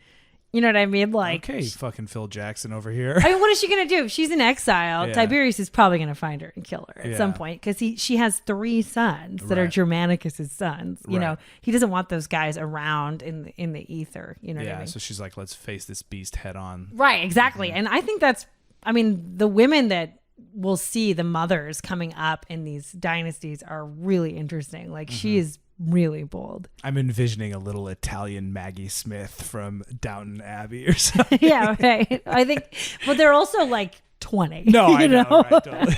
You know what I mean? Like, okay, fucking Phil Jackson over here. I mean, what is she going to do? If she's in exile, Yeah. Tiberius is probably going to find her and kill her at some point because she has 3 sons that are Right. Germanicus's sons. You know, Right. he doesn't want those guys around in the ether. You know what I Yeah, mean? so she's like, let's face this beast head on. Right, exactly. And I think the women that we'll see, the mothers coming up in these dynasties are really interesting. Like, she is really bold. I'm envisioning a little Italian Maggie Smith from Downton Abbey or something. Yeah, right. I think, but they're also like 20. No, I you know, right? Totally.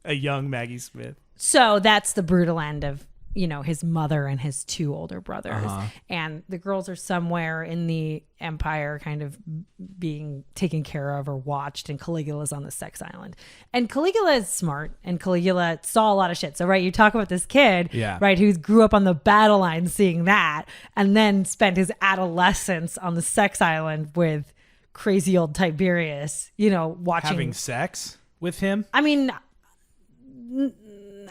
A young Maggie Smith. So that's the brutal end of, his mother and his 2 older brothers. And the girls are somewhere in the empire kind of being taken care of or watched, and Caligula's on the sex island. And Caligula is smart, and Caligula saw a lot of shit. So, right, you talk about this kid, Yeah. right, who grew up on the battle line seeing that, and then spent his adolescence on the sex island with crazy old Tiberius, watching. Having sex with him? I mean,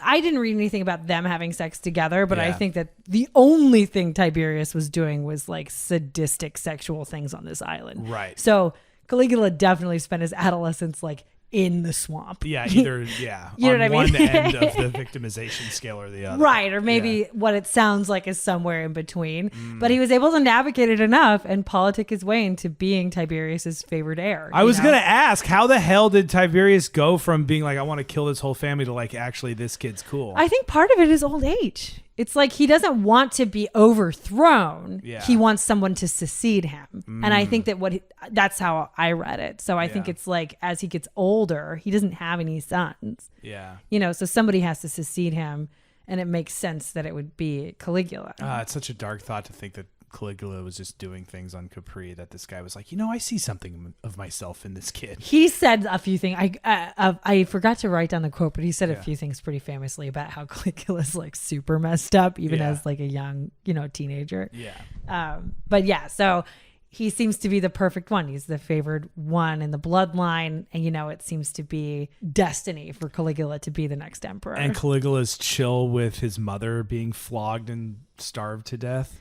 I didn't read anything about them having sex together, but I Yeah. think that the only thing Tiberius was doing was like sadistic sexual things on this island. Right. So Caligula definitely spent his adolescence like in the swamp. Yeah, either, You know on what I one mean? end of the victimization scale or the other. Right, or maybe what it sounds like is somewhere in between. But he was able to navigate it enough and politic his way into being Tiberius's favored heir. I was going to ask, how the hell did Tiberius go from being like, I want to kill this whole family to like, actually, this kid's cool? I think part of it is old age. It's like he doesn't want to be overthrown. Yeah. He wants someone to succeed him. And I think that that's how I read it. So I think Yeah. it's like as he gets older, he doesn't have any sons. Yeah. So somebody has to succeed him, and it makes sense that it would be Caligula. It's such a dark thought to think that Caligula was just doing things on Capri, that this guy was like, I see something of myself in this kid. He said a few things. I forgot to write down the quote, but he said a few things pretty famously about how Caligula's like super messed up, even Yeah. as like a young, teenager. Yeah. But yeah, so he seems to be the perfect one. He's the favored one in the bloodline, and it seems to be destiny for Caligula to be the next emperor. And Caligula's chill with his mother being flogged and starved to death.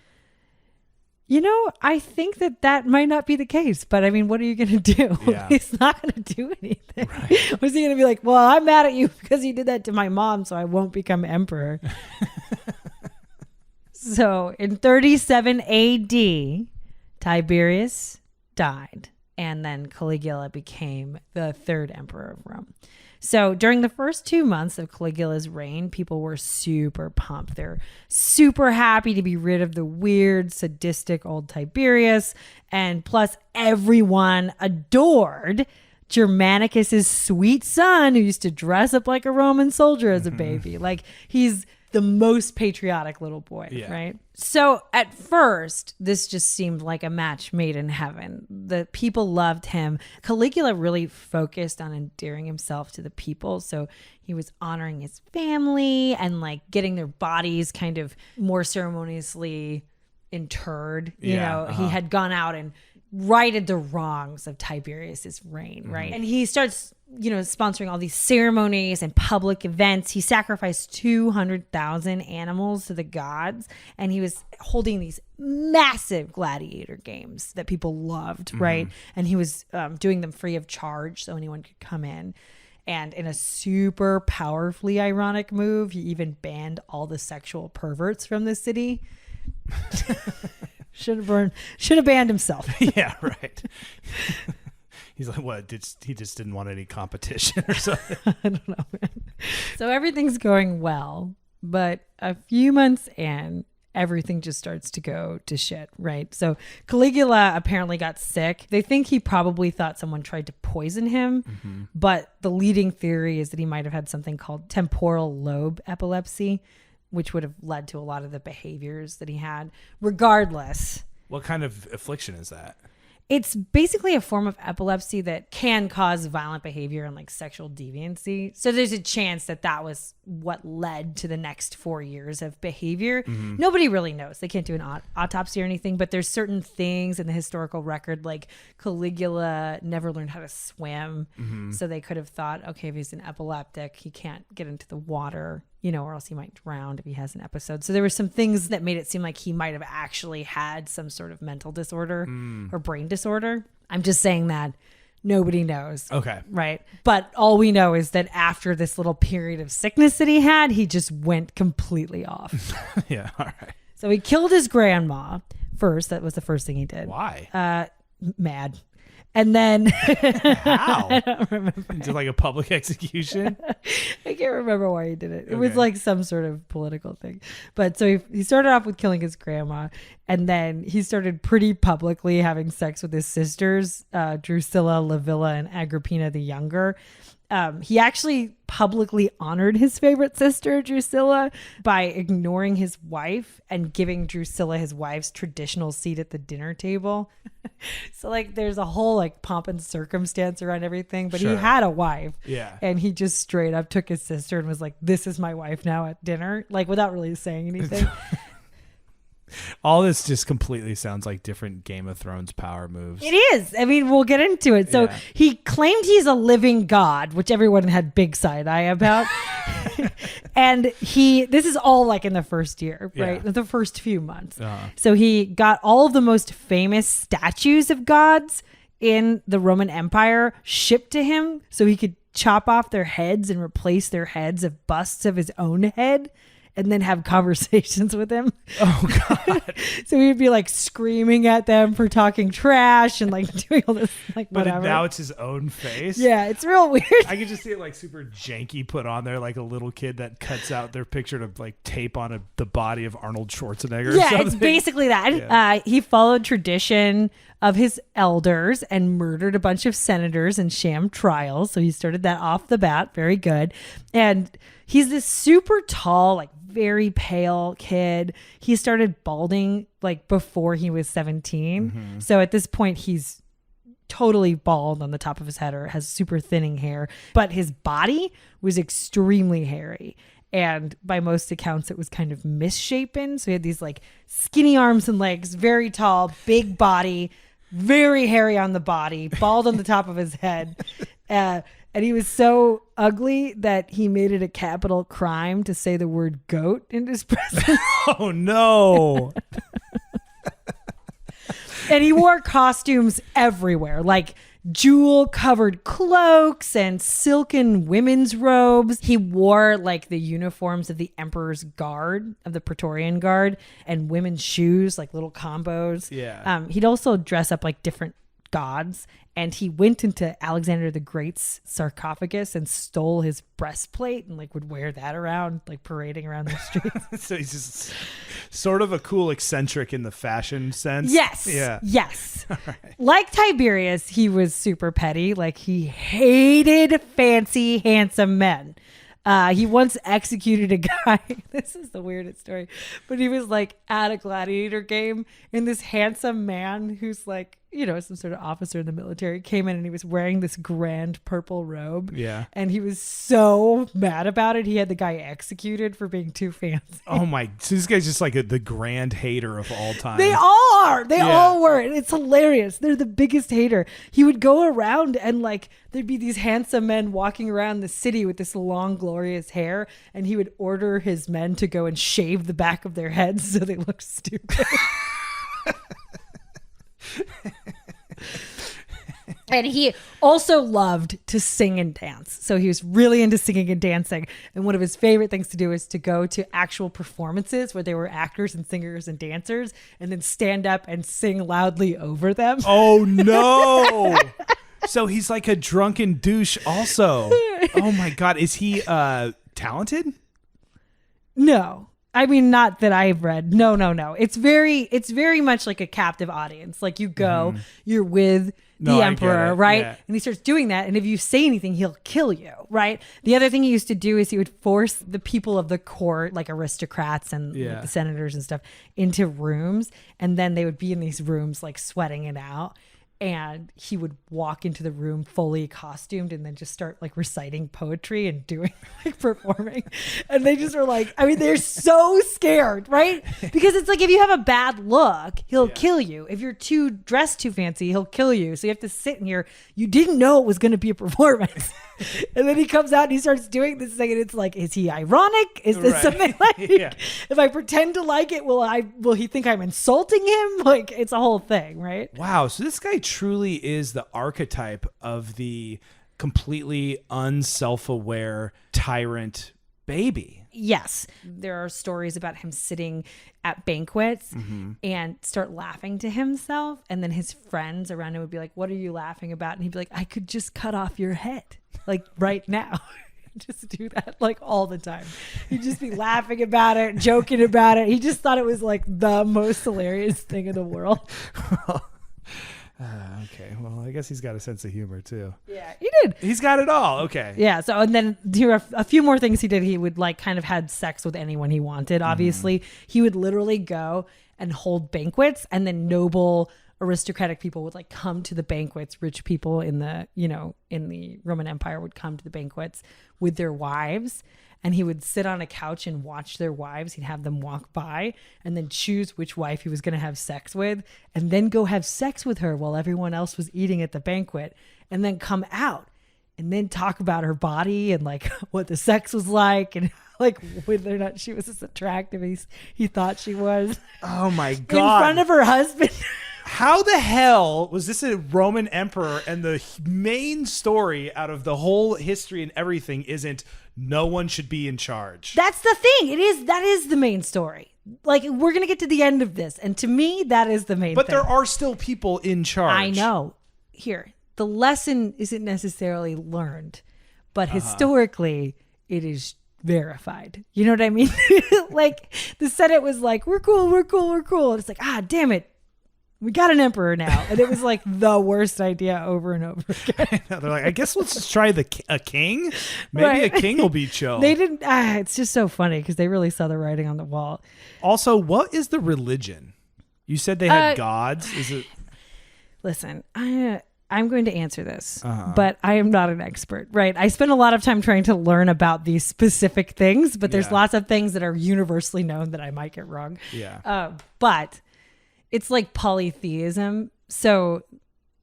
You know, I think that might not be the case, but I mean, what are you going to do? Yeah. He's not going to do anything. Right. Was he going to be like, well, I'm mad at you because you did that to my mom, so I won't become emperor? So in 37 AD, Tiberius died, and then Caligula became the third emperor of Rome. So during the first 2 months of Caligula's reign, people were super pumped. They're super happy to be rid of the weird, sadistic old Tiberius. And plus, everyone adored Germanicus's sweet son who used to dress up like a Roman soldier as a baby. Like, he's the most patriotic little boy, right? So at first, this just seemed like a match made in heaven. The people loved him. Caligula really focused on endearing himself to the people. So he was honoring his family and like getting their bodies kind of more ceremoniously interred. You know, he had gone out and righted the wrongs of Tiberius's reign, right? And he starts, you know, sponsoring all these ceremonies and public events. He sacrificed 200,000 animals to the gods, and he was holding these massive gladiator games that people loved, right? And he was doing them free of charge, so anyone could come in. And in a super powerfully ironic move, he even banned all the sexual perverts from the city. Should have banned himself. Yeah, right. He's like, what? He just didn't want any competition or something? I don't know, man. So everything's going well, but a few months in, everything just starts to go to shit, right? So Caligula apparently got sick. They think he probably thought someone tried to poison him, but the leading theory is that he might have had something called temporal lobe epilepsy, which would have led to a lot of the behaviors that he had. Regardless. What kind of affliction is that? It's basically a form of epilepsy that can cause violent behavior and like sexual deviancy. So there's a chance that that was what led to the next 4 years of behavior. Nobody really knows. They can't do an autopsy or anything, but there's certain things in the historical record, like Caligula never learned how to swim. So they could have thought, okay, if he's an epileptic, he can't get into the water, you know, or else he might drown if he has an episode. So there were some things that made it seem like he might have actually had some sort of mental disorder or brain disorder. I'm just saying that nobody knows. Okay. Right. But all we know is that after this little period of sickness that he had, he just went completely off. Yeah. All right. So he killed his grandma first. That was the first thing he did. Why? Mad. And then How? I don't remember. Did like a public execution? I can't remember why he did it. It Okay. was like some sort of political thing. But so he started off with killing his grandma, and then he started pretty publicly having sex with his sisters, Drusilla, Livilla, and Agrippina the Younger. He actually publicly honored his favorite sister, Drusilla, by ignoring his wife and giving Drusilla his wife's traditional seat at the dinner table. So like there's a whole like pomp and circumstance around everything, but he Sure. had a wife. Yeah. And he just straight up took his sister and was like, this is my wife now at dinner, like without really saying anything. All this just completely sounds like different Game of Thrones power moves. It is. I mean, we'll get into it. So Yeah. he claimed he's a living god, which everyone had big side eye about. And this is all like in the first year, right? Yeah. The first few months. Uh-huh. So he got all of the most famous statues of gods in the Roman Empire shipped to him so he could chop off their heads and replace their heads of busts of his own head, and then have conversations with him. Oh God! So he'd be like screaming at them for talking trash and like doing all this like But whatever. now it's his own face. Yeah, it's real weird. I could just see it like super janky put on there, like a little kid that cuts out their picture to like tape on the body of Arnold Schwarzenegger. Or Yeah, something. it's basically that. Yeah. He followed tradition of his elders and murdered a bunch of senators in sham trials. So he started that off the bat. Very good. And he's this super tall, like very pale kid. He started balding like before he was 17. So at this point, he's totally bald on the top of his head or has super thinning hair. But his body was extremely hairy. And by most accounts, it was kind of misshapen. So he had these like skinny arms and legs, very tall, big body, very hairy on the body, bald on the top of his head. And he was so ugly that he made it a capital crime to say the word goat in his presence. Oh no! And he wore costumes everywhere, like jewel covered cloaks and silken women's robes. He wore like the uniforms of the emperor's guard, of the Praetorian Guard, and women's shoes, like little combos. Yeah. He'd also dress up like different gods, and he went into Alexander the Great's sarcophagus and stole his breastplate and like would wear that around, like parading around the streets. So he's just sort of a cool eccentric in the fashion sense. Yes. Yeah. Yes. Like Tiberius, he was super petty. Like he hated fancy, handsome men. He once executed a guy. This is the weirdest story, but he was like at a gladiator game, and this handsome man who's like, you know, some sort of officer in the military came in, and he was wearing this grand purple robe. Yeah. And he was so mad about it. He had the guy executed for being too fancy. Oh my! So this guy's just like the grand hater of all time. They all are. They Yeah. all were. It's hilarious. They're the biggest hater. He would go around and like there'd be these handsome men walking around the city with this long, glorious hair, and he would order his men to go and shave the back of their heads so they looked stupid. And he also loved to sing and dance. So he was really into singing and dancing. And one of his favorite things to do is to go to actual performances where there were actors and singers and dancers and then stand up and sing loudly over them. Oh no! So he's like a drunken douche also. Oh my God. Is he talented? No. I mean, not that I've read. No. It's very much like a captive audience. Like you go, you're with No, the I get emperor, it. right? Yeah. And he starts doing that. And if you say anything, he'll kill you, right? The other thing he used to do is he would force the people of the court, like aristocrats and like, Yeah. the senators and stuff, into rooms. And then they would be in these rooms, like sweating it out. And he would walk into the room fully costumed and then just start like reciting poetry and doing like performing. And they just were like, I mean, they're so scared, right? Because it's like if you have a bad look, he'll kill you. If you're too dressed too fancy, he'll kill you. So you have to sit in here. You didn't know it was going to be a performance. And then he comes out and he starts doing this thing, and it's like, is he ironic? Is this Right. something like Yeah. if I pretend to like it, will he think I'm insulting him? Like it's a whole thing, right? Wow. So this guy truly is the archetype of the completely unself-aware tyrant baby. Yes. There are stories about him sitting at banquets and start laughing to himself. And then his friends around him would be like, what are you laughing about? And he'd be like, I could just cut off your head, like right now. Just do that like all the time. He'd just be laughing about it, joking about it. He just thought it was like the most hilarious thing in the world. Okay. Well, I guess he's got a sense of humor too. Yeah, he did. He's got it all. Okay. Yeah. So, and then here are a few more things he did. He would like kind of had sex with anyone he wanted. Obviously, he would literally go and hold banquets, and then noble aristocratic people would like come to the banquets. Rich people in the, you know, in the Roman Empire would come to the banquets with their wives. And he would sit on a couch and watch their wives. He'd have them walk by and then choose which wife he was going to have sex with, and then go have sex with her while everyone else was eating at the banquet, and then come out and then talk about her body and like what the sex was like and like whether or not she was as attractive as he thought she was Oh my in God. front of her husband. How the hell was this a Roman emperor, and the main story out of the whole history and everything isn't no one should be in charge? That's the thing. That is the main story. Like we're going to get to the end of this. And to me, that is the main But thing. there are still people in charge. I know. Here, the lesson isn't necessarily learned, but historically it is verified. You know what I mean? Like the Senate was like, we're cool. And it's like, damn it. We got an emperor now. And it was like the worst idea over and over again. They're like, I guess let's just try a king. Maybe Right. a king will be chill. They didn't. It's just so funny because they really saw the writing on the wall. Also, what is the religion? You said they had gods. Is it? Listen, I'm going to answer this, but I am not an expert, right? I spend a lot of time trying to learn about these specific things, but there's Yeah. lots of things that are universally known that I might get wrong. Yeah. But it's like polytheism. So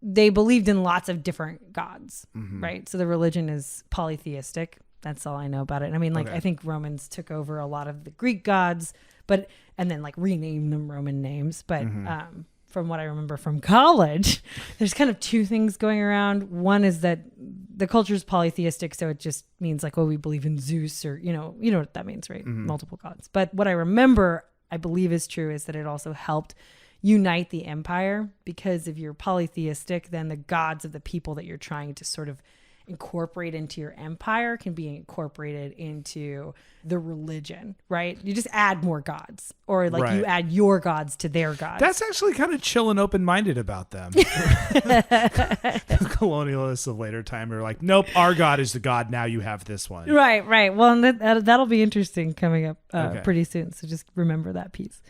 they believed in lots of different gods, right? So the religion is polytheistic. That's all I know about it. I mean, like, Okay. I think Romans took over a lot of the Greek gods, and then like renamed them Roman names. But from what I remember from college, there's kind of two things going around. One is that the culture is polytheistic, so it just means like, oh, we believe in Zeus, or you know what that means, right? Multiple gods. But what I remember, I believe is true, is that it also helped unite the empire, because if you're polytheistic, then the gods of the people that you're trying to sort of incorporate into your empire can be incorporated into the religion, right? You just add more gods, or like Right. you add your gods to their gods. That's actually kind of chill and open-minded about them. The colonialists of later time are like, nope, our God is the God. Now you have this one. right. Well, and that'll be interesting coming up Okay. pretty soon. So just remember that piece.